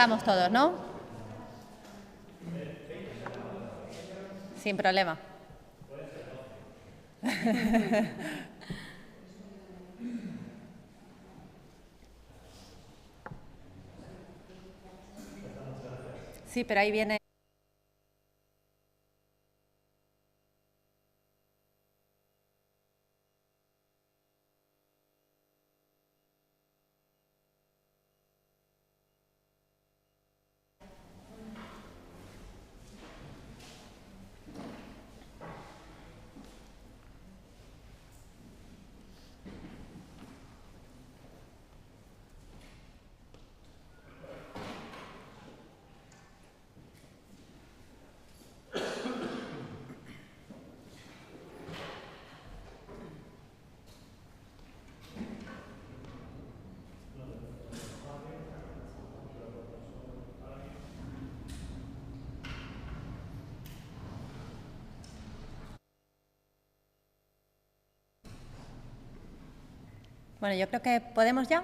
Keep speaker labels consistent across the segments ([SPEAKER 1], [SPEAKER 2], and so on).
[SPEAKER 1] Empezamos todos, ¿no? Sin problema. Sí, pero ahí viene. Bueno, yo creo que podemos ya.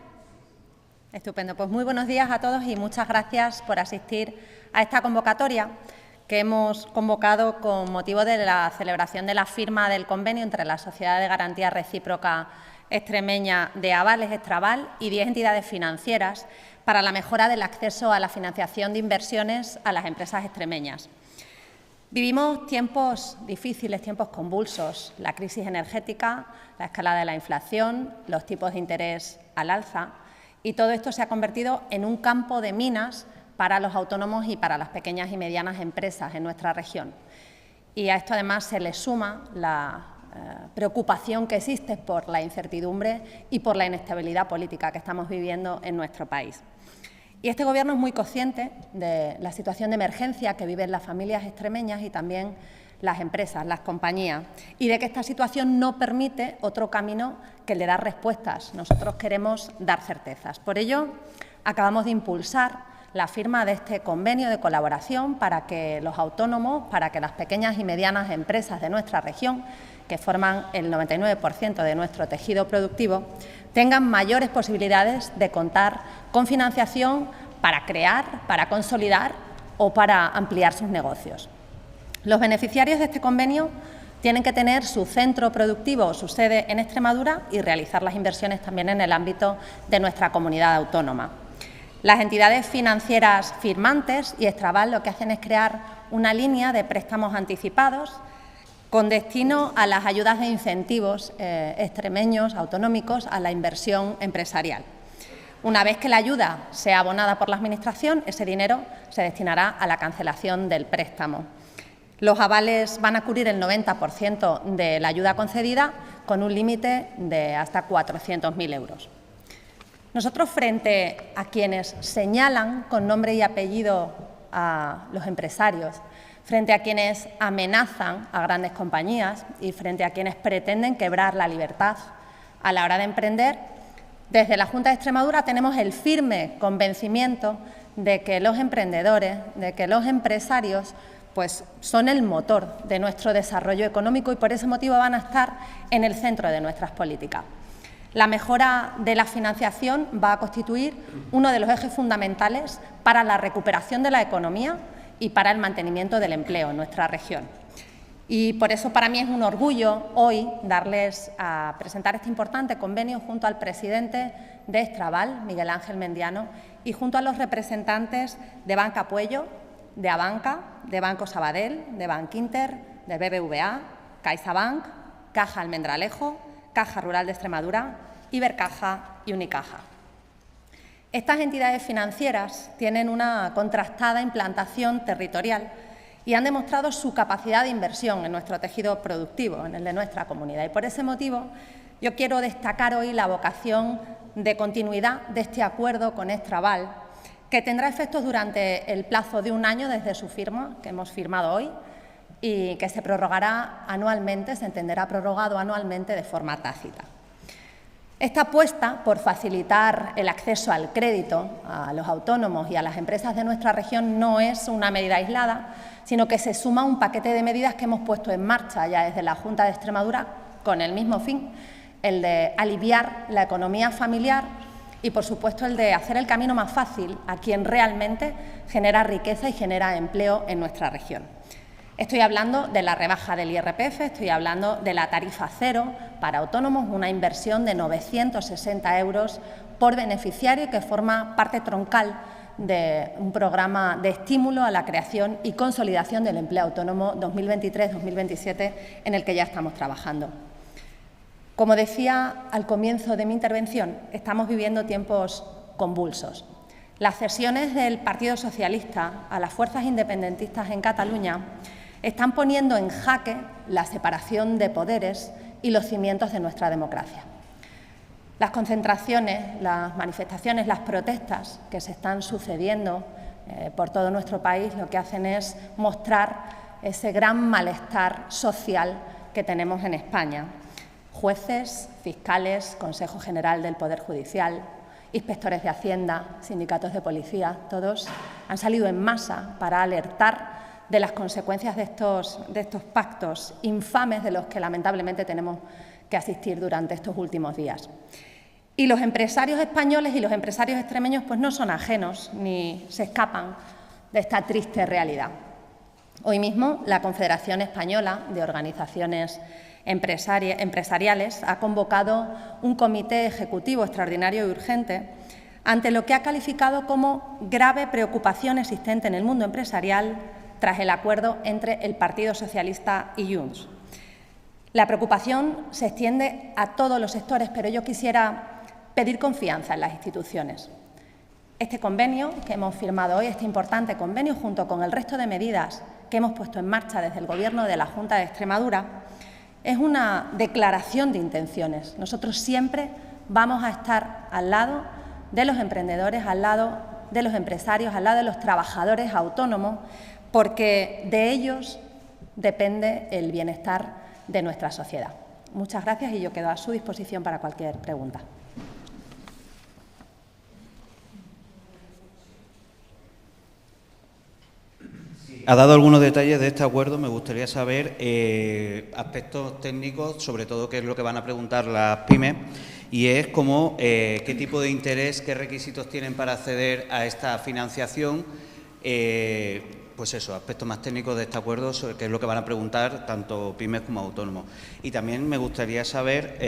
[SPEAKER 1] Estupendo. Pues muy buenos días a todos y muchas gracias por asistir a esta convocatoria que hemos convocado con motivo de la celebración de la firma del convenio entre la Sociedad de Garantía Recíproca Extremeña de Avales, Extraval, y 10 entidades financieras para la mejora del acceso a la financiación de inversiones a las empresas extremeñas. Vivimos tiempos difíciles, tiempos convulsos, la crisis energética, la escalada de la inflación, los tipos de interés al alza, y todo esto se ha convertido en un campo de minas para los autónomos y para las pequeñas y medianas empresas en nuestra región. Y a esto además se le suma la preocupación que existe por la incertidumbre y por la inestabilidad política que estamos viviendo en nuestro país. Y este Gobierno es muy consciente de la situación de emergencia que viven las familias extremeñas y también las empresas, las compañías, y de que esta situación no permite otro camino que el de dar respuestas. Nosotros queremos dar certezas. Por ello, acabamos de impulsar la firma de este convenio de colaboración para que los autónomos, para que las pequeñas y medianas empresas de nuestra región, que forman el 99% de nuestro tejido productivo, tengan mayores posibilidades de contar con financiación para crear, para consolidar o para ampliar sus negocios. Los beneficiarios de este convenio tienen que tener su centro productivo o su sede en Extremadura y realizar las inversiones también en el ámbito de nuestra comunidad autónoma. Las entidades financieras firmantes y Extraval lo que hacen es crear una línea de préstamos anticipados con destino a las ayudas de incentivos extremeños autonómicos a la inversión empresarial. Una vez que la ayuda sea abonada por la Administración, ese dinero se destinará a la cancelación del préstamo. Los avales van a cubrir el 90% de la ayuda concedida con un límite de hasta 400.000 euros. Nosotros, frente a quienes señalan con nombre y apellido a los empresarios, frente a quienes amenazan a grandes compañías y frente a quienes pretenden quebrar la libertad a la hora de emprender, desde la Junta de Extremadura tenemos el firme convencimiento de que los emprendedores, de que los empresarios, pues son el motor de nuestro desarrollo económico y por ese motivo van a estar en el centro de nuestras políticas. La mejora de la financiación va a constituir uno de los ejes fundamentales para la recuperación de la economía y para el mantenimiento del empleo en nuestra región. Y por eso para mí es un orgullo hoy darles a presentar este importante convenio junto al presidente de Extraval, Miguel Ángel Mendiano, y junto a los representantes de Banca Puello, de Abanca, de Banco Sabadell, de Bankinter, de BBVA, CaixaBank, Caja Almendralejo, Caja Rural de Extremadura, Ibercaja y Unicaja. Estas entidades financieras tienen una contrastada implantación territorial y han demostrado su capacidad de inversión en nuestro tejido productivo, en el de nuestra comunidad. Y por ese motivo yo quiero destacar hoy la vocación de continuidad de este acuerdo con Extraval, que tendrá efectos durante el plazo de un año desde su firma, que hemos firmado hoy, y que se prorrogará anualmente, se entenderá prorrogado anualmente de forma tácita. Esta apuesta por facilitar el acceso al crédito a los autónomos y a las empresas de nuestra región no es una medida aislada, sino que se suma a un paquete de medidas que hemos puesto en marcha ya desde la Junta de Extremadura con el mismo fin, el de aliviar la economía familiar y, por supuesto, el de hacer el camino más fácil a quien realmente genera riqueza y genera empleo en nuestra región. Estoy hablando de la rebaja del IRPF, estoy hablando de la tarifa cero para autónomos, una inversión de 960 euros por beneficiario que forma parte troncal de un programa de estímulo a la creación y consolidación del empleo autónomo 2023-2027 en el que ya estamos trabajando. Como decía al comienzo de mi intervención, estamos viviendo tiempos convulsos. Las cesiones del Partido Socialista a las fuerzas independentistas en Cataluña están poniendo en jaque la separación de poderes y los cimientos de nuestra democracia. Las concentraciones, las manifestaciones, las protestas que se están sucediendo por todo nuestro país lo que hacen es mostrar ese gran malestar social que tenemos en España. Jueces, fiscales, Consejo General del Poder Judicial, inspectores de Hacienda, sindicatos de policía, todos han salido en masa para alertar de las consecuencias de estos pactos infames de los que lamentablemente tenemos que asistir durante estos últimos días. Y los empresarios españoles y los empresarios extremeños pues no son ajenos ni se escapan de esta triste realidad. Hoy mismo la Confederación Española de Organizaciones Empresariales ha convocado un comité ejecutivo extraordinario y urgente ante lo que ha calificado como grave preocupación existente en el mundo empresarial tras el acuerdo entre el Partido Socialista y Junts. La preocupación se extiende a todos los sectores, pero yo quisiera pedir confianza en las instituciones. Este convenio que hemos firmado hoy, este importante convenio, junto con el resto de medidas que hemos puesto en marcha desde el Gobierno de la Junta de Extremadura, es una declaración de intenciones. Nosotros siempre vamos a estar al lado de los emprendedores, al lado de los empresarios, al lado de los trabajadores autónomos, porque de ellos depende el bienestar de nuestra sociedad. Muchas gracias y yo quedo a su disposición para cualquier pregunta.
[SPEAKER 2] Ha dado algunos detalles de este acuerdo. Me gustaría saber aspectos técnicos, sobre todo qué es lo que van a preguntar las pymes, y es cómo, qué tipo de interés, qué requisitos tienen para acceder a esta financiación, pues eso, aspectos más técnicos de este acuerdo, sobre qué es lo que van a preguntar tanto pymes como autónomos. Y también me gustaría saber,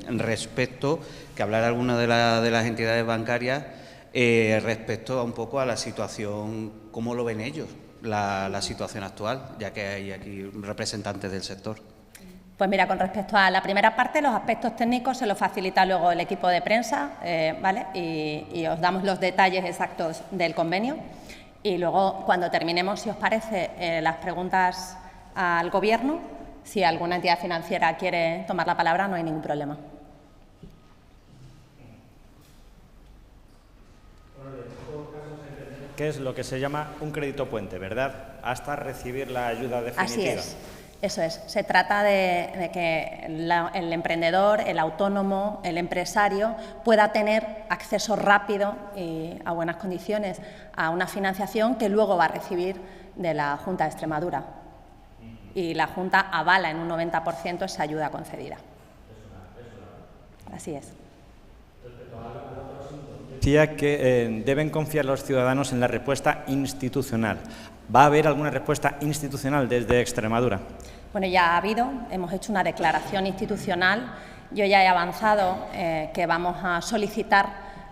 [SPEAKER 2] respecto, que hablar alguna de las entidades bancarias, respecto a un poco a la situación, cómo lo ven ellos, la situación actual, ya que hay aquí representantes del sector.
[SPEAKER 1] Pues mira, con respecto a la primera parte, los aspectos técnicos se los facilita luego el equipo de prensa, ¿vale? Y os damos los detalles exactos del convenio. Y luego, cuando terminemos, si os parece, las preguntas al Gobierno, si alguna entidad financiera quiere tomar la palabra, no hay ningún problema.
[SPEAKER 3] Que es lo que se llama un crédito puente, ¿verdad? Hasta recibir la ayuda definitiva.
[SPEAKER 1] Así es, eso es. Se trata de que el emprendedor, el autónomo, el empresario pueda tener acceso rápido y a buenas condiciones a una financiación que luego va a recibir de la Junta de Extremadura. Y la Junta avala en un 90% esa ayuda concedida. Así es.
[SPEAKER 3] Decía que deben confiar los ciudadanos en la respuesta institucional. ¿Va a haber alguna respuesta institucional desde Extremadura?
[SPEAKER 1] Bueno, ya ha habido. Hemos hecho una declaración institucional. Yo ya he avanzado que vamos a solicitar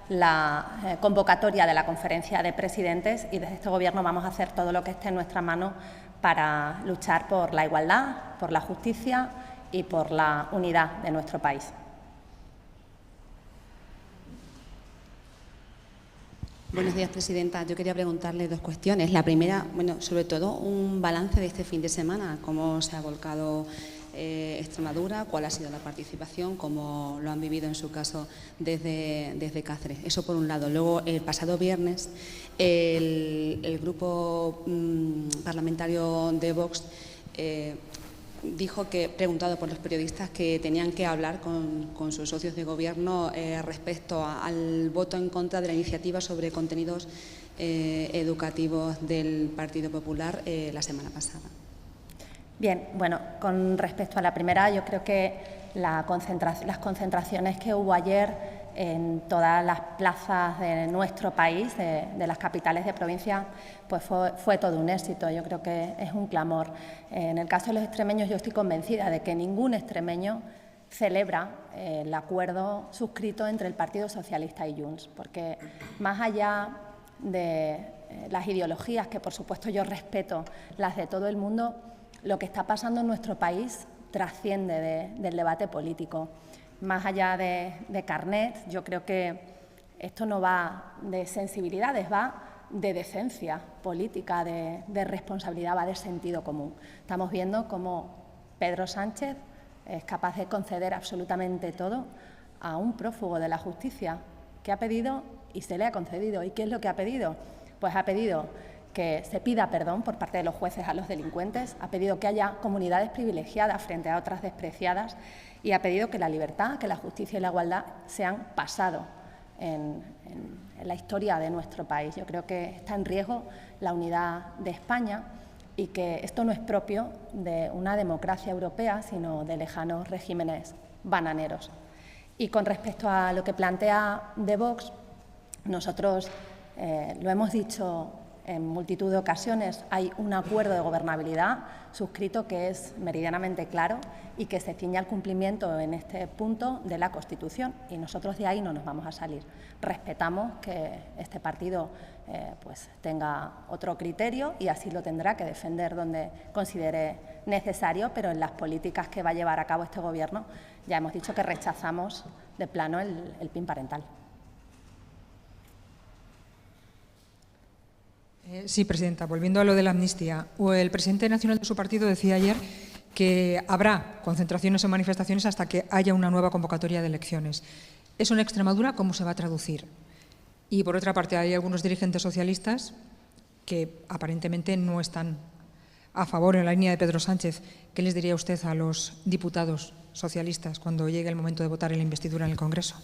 [SPEAKER 1] la convocatoria de la conferencia de presidentes y desde este Gobierno vamos a hacer todo lo que esté en nuestra mano para luchar por la igualdad, por la justicia y por la unidad de nuestro país.
[SPEAKER 4] Buenos días, presidenta. Yo quería preguntarle dos cuestiones. La primera, bueno, sobre todo un balance de este fin de semana, cómo se ha volcado Extremadura, cuál ha sido la participación, cómo lo han vivido en su caso desde Cáceres. Eso por un lado. Luego, el pasado viernes, el grupo parlamentario de Vox dijo que, preguntado por los periodistas, que tenían que hablar con sus socios de gobierno respecto al voto en contra de la iniciativa sobre contenidos educativos del Partido Popular la semana pasada.
[SPEAKER 1] Bien, bueno, con respecto a la primera, yo creo que las concentraciones que hubo ayer en todas las plazas de nuestro país, de las capitales de provincia, pues fue todo un éxito. Yo creo que es un clamor. En el caso de los extremeños, yo estoy convencida de que ningún extremeño celebra el acuerdo suscrito entre el Partido Socialista y Junts, porque más allá de las ideologías, que por supuesto yo respeto, las de todo el mundo, lo que está pasando en nuestro país trasciende del debate político. Más allá de carnet, yo creo que esto no va de sensibilidades, va de decencia política, de responsabilidad, va de sentido común. Estamos viendo cómo Pedro Sánchez es capaz de conceder absolutamente todo a un prófugo de la justicia que ha pedido y se le ha concedido. ¿Y qué es lo que ha pedido? Pues ha pedido que se pida perdón por parte de los jueces a los delincuentes, ha pedido que haya comunidades privilegiadas frente a otras despreciadas y ha pedido que la libertad, que la justicia y la igualdad sean pasado en la historia de nuestro país. Yo creo que está en riesgo la unidad de España y que esto no es propio de una democracia europea, sino de lejanos regímenes bananeros. Y con respecto a lo que plantea de Vox, nosotros lo hemos dicho en multitud de ocasiones, hay un acuerdo de gobernabilidad suscrito que es meridianamente claro y que se ciñe al cumplimiento en este punto de la Constitución, y nosotros de ahí no nos vamos a salir. Respetamos que este partido pues tenga otro criterio y así lo tendrá que defender donde considere necesario, pero en las políticas que va a llevar a cabo este Gobierno ya hemos dicho que rechazamos de plano el PIN parental.
[SPEAKER 5] Sí, presidenta. Volviendo a lo de la amnistía, el presidente nacional de su partido decía ayer que habrá concentraciones o manifestaciones hasta que haya una nueva convocatoria de elecciones. ¿Eso en Extremadura cómo se va a traducir? Y, por otra parte, hay algunos dirigentes socialistas que aparentemente no están a favor en la línea de Pedro Sánchez. ¿Qué les diría usted a los diputados socialistas cuando llegue el momento de votar en la investidura en el Congreso?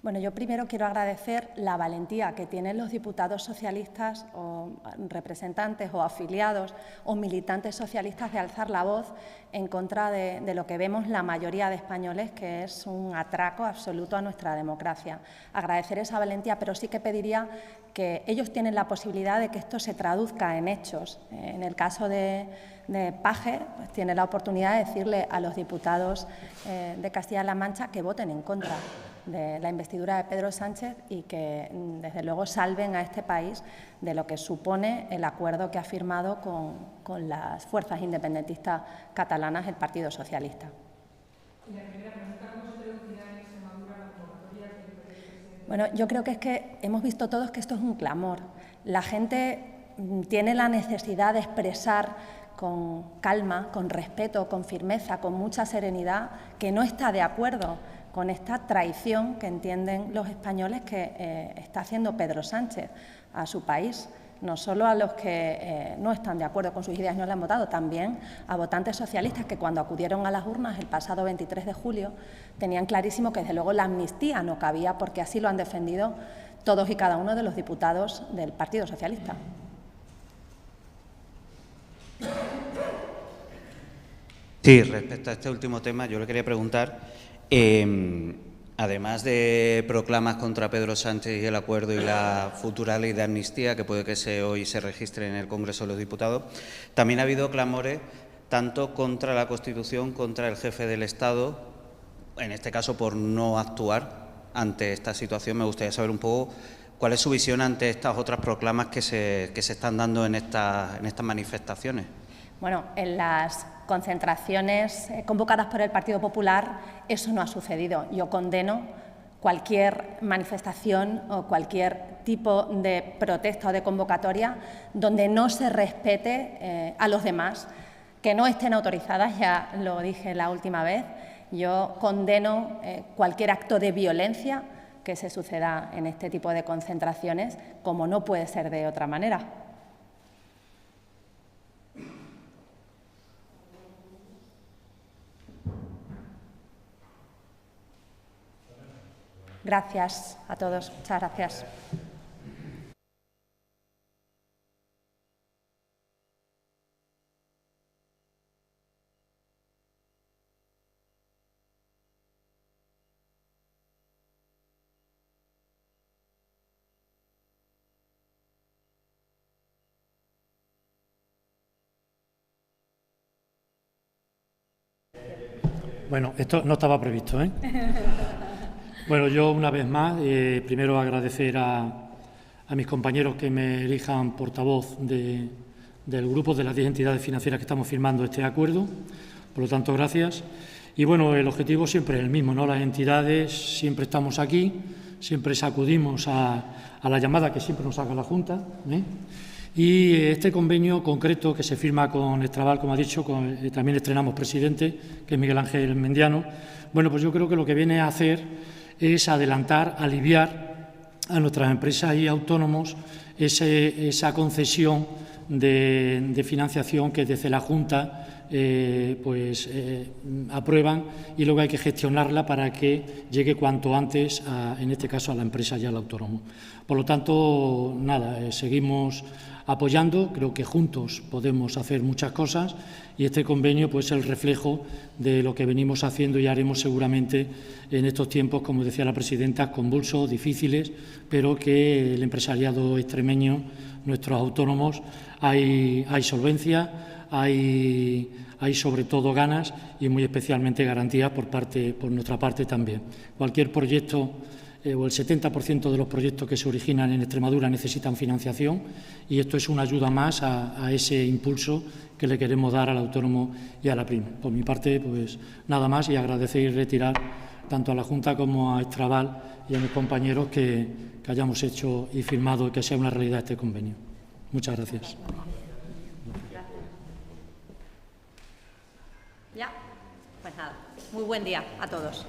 [SPEAKER 1] Bueno, yo primero quiero agradecer la valentía que tienen los diputados socialistas o representantes o afiliados o militantes socialistas de alzar la voz en contra de lo que vemos la mayoría de españoles, que es un atraco absoluto a nuestra democracia. Agradecer esa valentía, pero sí que pediría que ellos tienen la posibilidad de que esto se traduzca en hechos. En el caso de Paje, pues tiene la oportunidad de decirle a los diputados de Castilla-La Mancha que voten en contra de la investidura de Pedro Sánchez y que, desde luego, salven a este país de lo que supone el acuerdo que ha firmado con las fuerzas independentistas catalanas el Partido Socialista.
[SPEAKER 5] Y la primera pregunta, ¿cómo se traducirá en Extremadura la convocatoria que el presidente?
[SPEAKER 1] Bueno, yo creo que es que hemos visto todos que esto es un clamor. La gente tiene la necesidad de expresar con calma, con respeto, con firmeza, con mucha serenidad, que no está de acuerdo con esta traición que entienden los españoles que está haciendo Pedro Sánchez a su país, no solo a los que no están de acuerdo con sus ideas y no le han votado, también a votantes socialistas que cuando acudieron a las urnas el pasado 23 de julio tenían clarísimo que desde luego la amnistía no cabía, porque así lo han defendido todos y cada uno de los diputados del Partido Socialista.
[SPEAKER 2] Sí, respecto a este último tema, yo le quería preguntar, además de proclamas contra Pedro Sánchez y el acuerdo y la futura ley de amnistía, que puede que hoy se registre en el Congreso de los Diputados, también ha habido clamores tanto contra la Constitución, contra el jefe del Estado, en este caso por no actuar ante esta situación. Me gustaría saber un poco cuál es su visión ante estas otras proclamas que se están dando en estas manifestaciones.
[SPEAKER 1] Bueno, en las concentraciones convocadas por el Partido Popular eso no ha sucedido. Yo condeno cualquier manifestación o cualquier tipo de protesta o de convocatoria donde no se respete a los demás, que no estén autorizadas, ya lo dije la última vez. Yo condeno cualquier acto de violencia que se suceda en este tipo de concentraciones, como no puede ser de otra manera. Gracias a todos. Muchas gracias.
[SPEAKER 6] Bueno, esto no estaba previsto, ¿eh? Bueno, yo una vez más, primero agradecer a mis compañeros que me elijan portavoz del grupo de las 10 entidades financieras que estamos firmando este acuerdo. Por lo tanto, gracias. Y bueno, el objetivo siempre es el mismo, ¿no? Las entidades siempre estamos aquí, siempre sacudimos a la llamada que siempre nos haga la Junta, ¿eh? Y este convenio concreto que se firma con Extraval, como ha dicho, también estrenamos presidente, que es Miguel Ángel Mendiano. Bueno, pues yo creo que lo que viene a hacer es adelantar, aliviar a nuestras empresas y autónomos esa concesión de financiación que desde la Junta aprueban y luego hay que gestionarla para que llegue cuanto antes, en este caso, a la empresa y al autónomo. Por lo tanto, nada, seguimos apoyando, creo que juntos podemos hacer muchas cosas y este convenio pues, es el reflejo de lo que venimos haciendo y haremos seguramente en estos tiempos, como decía la presidenta, convulsos, difíciles, pero que el empresariado extremeño, nuestros autónomos, hay solvencia, hay sobre todo ganas y muy especialmente garantías por nuestra parte también. Cualquier proyecto o el 70% de los proyectos que se originan en Extremadura necesitan financiación y esto es una ayuda más a ese impulso que le queremos dar al autónomo y a la PYME. Por mi parte, pues nada más y agradecer y retirar tanto a la Junta como a Extraval y a mis compañeros que hayamos hecho y firmado y que sea una realidad este convenio. Muchas gracias.
[SPEAKER 1] Ya, pues nada, muy buen día a todos.